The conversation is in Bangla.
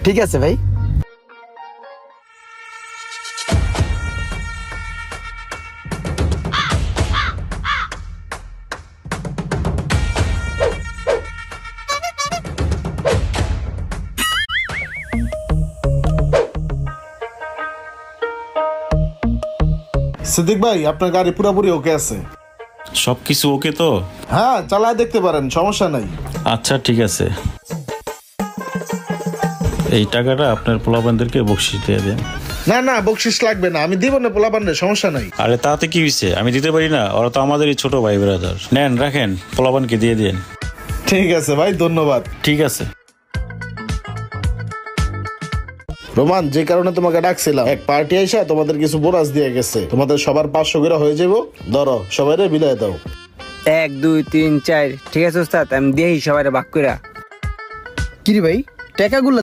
ঠিক আছে ভাই। সিদ্দিক ভাই, আপনার গাড়ি পুরোপুরি ওকে আছে। সবকিছু ওকে তো? হ্যাঁ, চালায় দেখতে পারেন, সমস্যা নাই। আচ্ছা ঠিক আছে, এই টাকাটা আপনার পোলাপানদেরকে বকশিশ দিয়ে দেন। না না, বকশিস লাগবে না, আমি দিব না পোলাপানের, সমস্যা নাই। আরে তাতে কি হয়েছে, আমি দিতে পারি না? ওরা তো আমাদেরই ছোট ভাই ব্রাদার। নেন, রাখেন, পোলাপানকে দিয়ে দেন। ঠিক আছে ভাই, ধন্যবাদ। ঠিক আছে। রোমান, যে কারণে তোমাকে ডাকছিলাম, এক পার্টি আইসা তোমাদের কিছু বোনাস দিয়ে গেছে, তোমাদের সবার 500 করে হয়ে যাবো। ধরো, সবাইরে বিলাই দাও। 1 2 3 4 ঠিক আছে ওস্তাদ, আমি দিই সবাই ভাগ কইরা। কি রে ভাই, টাকাগুলো